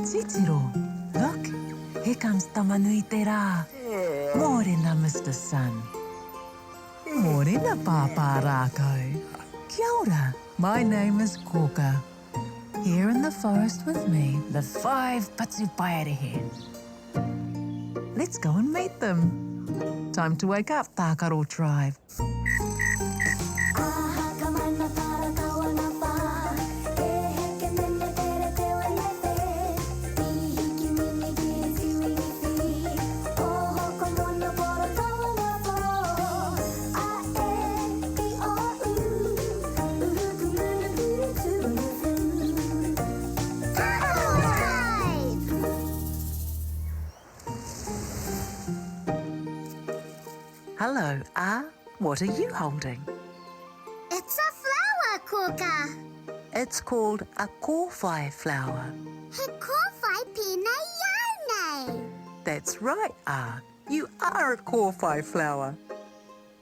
Titiro, look, here comes Tamanui te rā. Mōrena, Mr. Sun. Mōrena, Pāpā Rākau. Kia ora, my name is Kōkā. Here in the forest with me, the 5 Patupaiarehe. Let's go and meet them. Time to wake up, Tākaro Tribe. Hello, what are you holding? It's a flower, Kōkā. It's called a Kōwhai flower. He Kōwhai pēnā iau. That's right, you are a Kōwhai flower.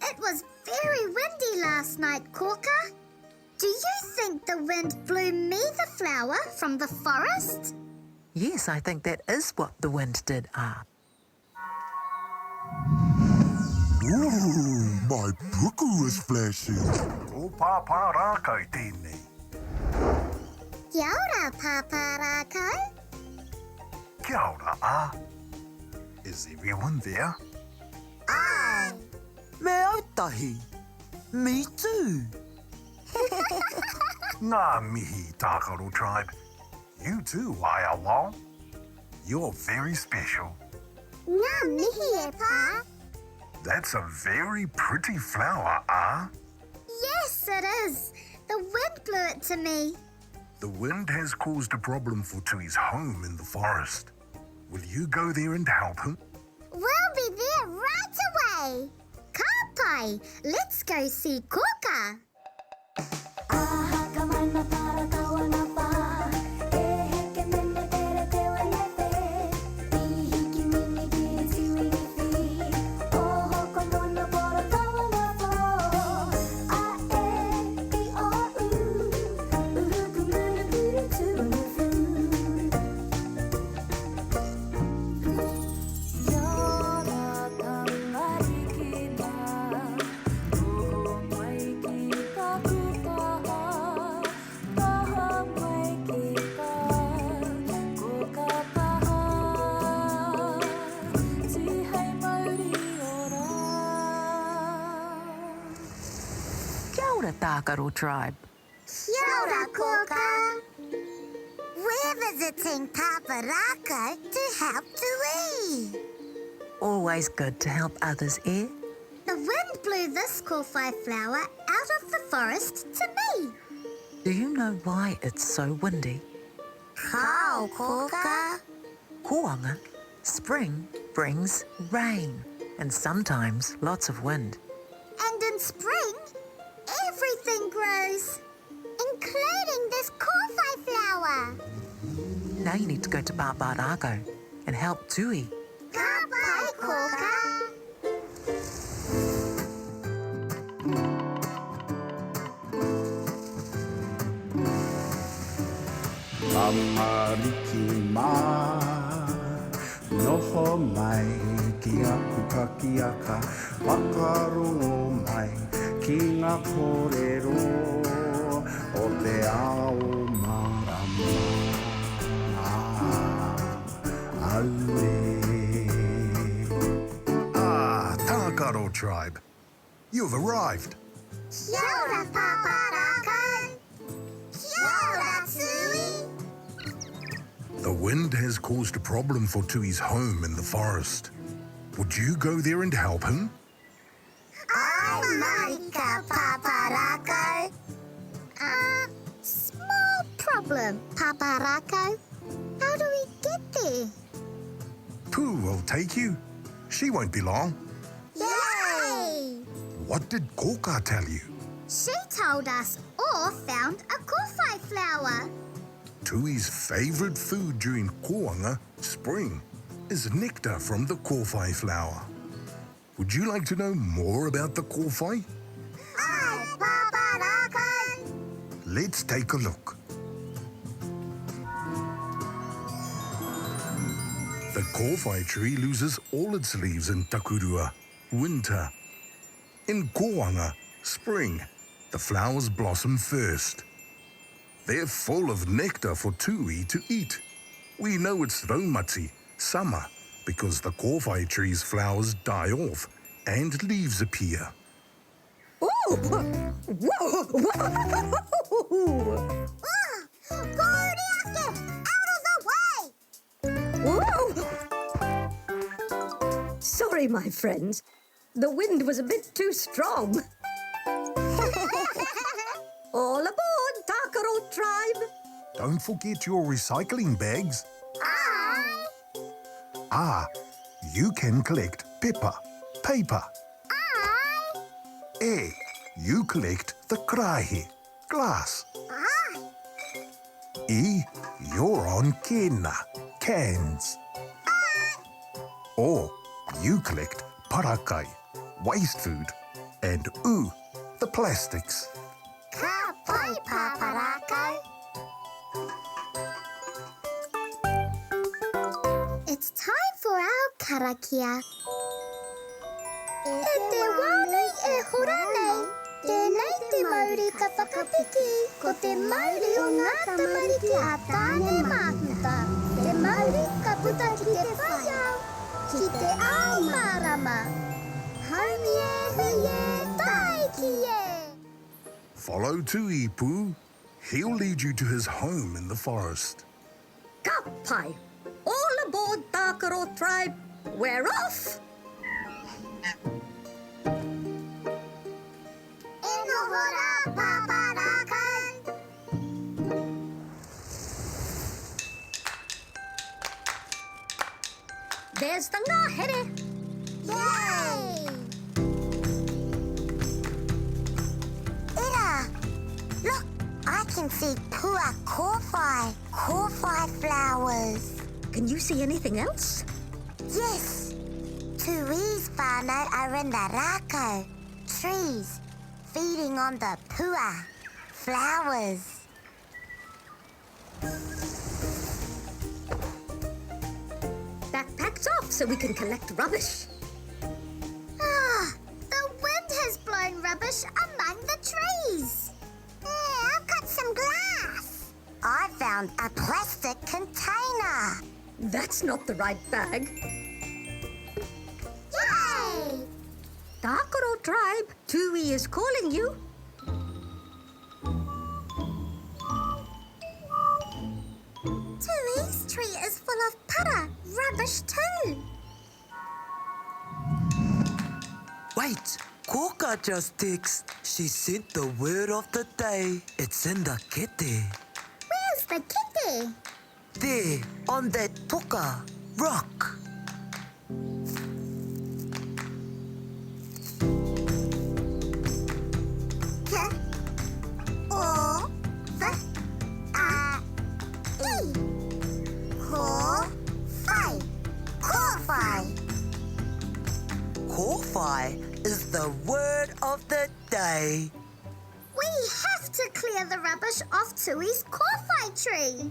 It was very windy last night, Kōkā. Do you think the wind blew me the flower from the forest? Yes, I think that is what the wind did, Ooh, my puku is flashing. Ko Pāpā Rākau tēnei. Kia ora, Pāpā Rākau. Kia ora, Is everyone there? Ai. Me ētahi. Me too. Ngā mihi, Tākaro Tribe. You too, Wao. You're very special. Ngā mihi e pā. That's a very pretty flower, Yes, it is. The wind blew it to me. The wind has caused a problem for Tui's home in the forest. Will you go there and help him? We'll be there right away. Ka pai, let's go see Kōkā. Tākaro Tribe. Kia ora, Kōkā. We're visiting Pāpā Rākau to help Tui. Always good to help others, eh? The wind blew this Kōwhai flower out of the forest to me. Do you know why it's so windy? How, Kōkā? Koanga, spring brings rain and sometimes lots of wind. And in spring, everything grows, including this Kōwhai flower. Now you need to go to Pāpā Rākau and help Tui. Ka pai, Kōkā. Mamariki mā, noho mai ki aku kakiaka, whakarongo mai ki ngā kōrero o te ao marama. Aue. Tākaro Tribe. You've arrived. Kia ora, Pāpā Rākau. Kia ora, Tui. The wind has caused a problem for Tui's home in the forest. Would you go there and help him? Ai marika, Pāpā Rākau. Small problem, Pāpā Rākau. How do we get there? Pooh will take you. She won't be long. Yay! What did Kōkā tell you? She told us all found a Kōwhai flower. Tui's favourite food during Koanga, spring, is nectar from the Kōwhai flower. Would you like to know more about the Kōwhai? Ai, Pāpā Rākau. Let's take a look. The Kōwhai tree loses all its leaves in takurua, winter. In Kōanga, spring, the flowers blossom first. They're full of nectar for tui to eat. We know it's raumati, summer, because the Kōwhai tree's flowers die off and leaves appear. Oh! Whoa! Kōriake! Out of the way! Whoa! Sorry, my friends. The wind was a bit too strong. All aboard, Tākaro Tribe! Don't forget your recycling bags. Aye! Ah, you can collect pepper, paper. Aye! You collect the krahe, glass. Aye! You're on kena, cans. Or you collect parakai, waste food. And the plastics. Ka pai, Pāpā Rākau. It's time for our karakia. E te wānei e hora nei, tēnei te Māori ka whakapiki, ko te Māori o ngā tamariki a tāne mātuta. Te Māori ka puta ki te whaiau, ki te ao mārama. Haumie, huie, taiki e. Follow Tui Pū. He'll lead you to his home in the forest. Ka pai! All aboard, Tākaro Tribe! We're off! E noho rā, Pāpā Rākau. There's the ngahere! Yay! Ira, look, I can see pua Kōwhai flowers. Can you see anything else? Yes, tui's whānau are in the Rākau, trees, feeding on the pua, flowers. Backpacks off so we can collect rubbish. Ah, the wind has blown rubbish among the trees. Yeah, I've got some glass. I found a plastic container. That's not the right bag. Yay! Tākaro Tribe, Tui is calling you. Tui's tree is full of para, rubbish too. Wait, Kōkā just texted. She sent the word of the day. It's in the kete. Where's the kitty? There, on that toka, rock. Kōwhai is the word of the day. We have to clear the rubbish off Tui's Kōwhai tree.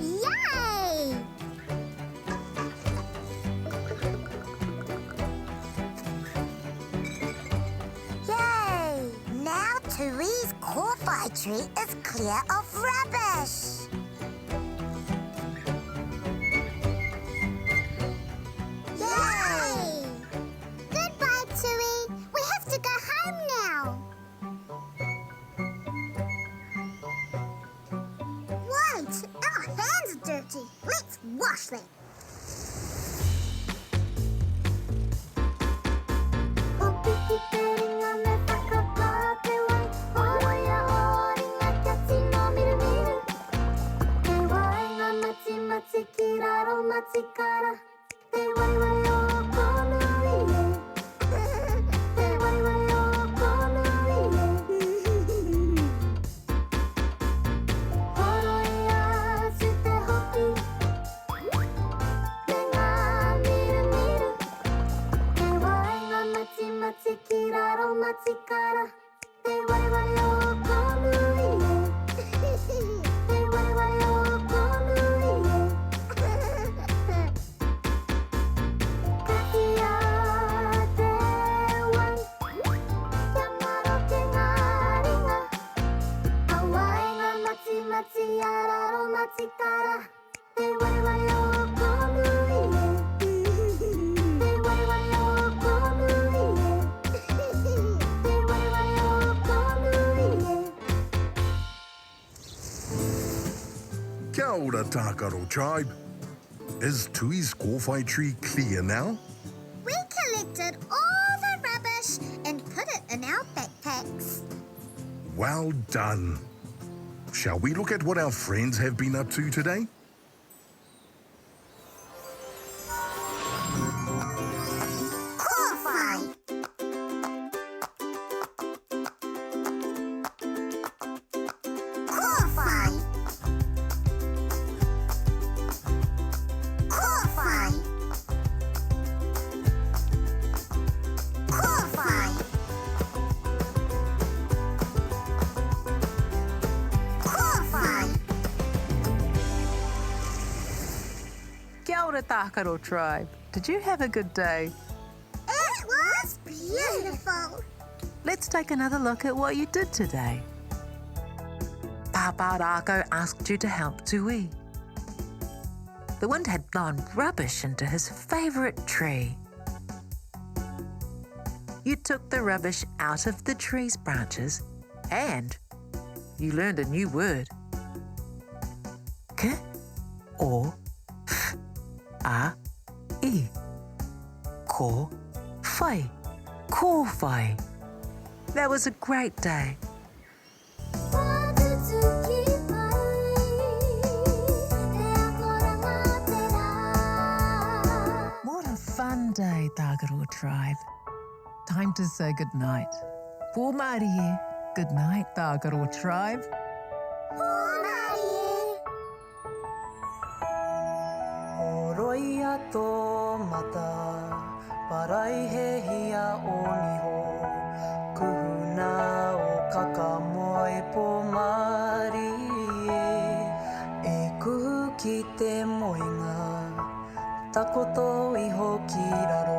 Yay! Yay! Now Tui's Kōwhai tree is clear of rubbish. Yay! Goodbye, Tui. We have to go home now. Wait, our hands are dirty. Let's wash them. ora, Tākaro Tribe. Is Tui's Kōwhai tree clear now? We collected all the rubbish and put it in our backpacks. Well done. Shall we look at what our friends have been up to today? Kōwhai. Kōwhai. Kōwhai. Kōwhai. Kōwhai. Kia ora, Tākaro Tribe. Did you have a good day? It was beautiful. Let's take another look at what you did today. Pāpā Rākau asked you to help Tui. The wind had blown rubbish into his favourite tree. You took the rubbish out of the tree's branches and you learned a new word. Ke o a I. Kōwhai. Kōwhai. That was a great day. What a fun day, Tākaro Tribe. Time to say goodnight. Pō Māori e. Good night, Tākaro Tribe. Oroia tō mata, parai he hia o niho. Kuhuna o kakamoe pō Māori e. E kuhu ki te moinga, takoto iho ki raro.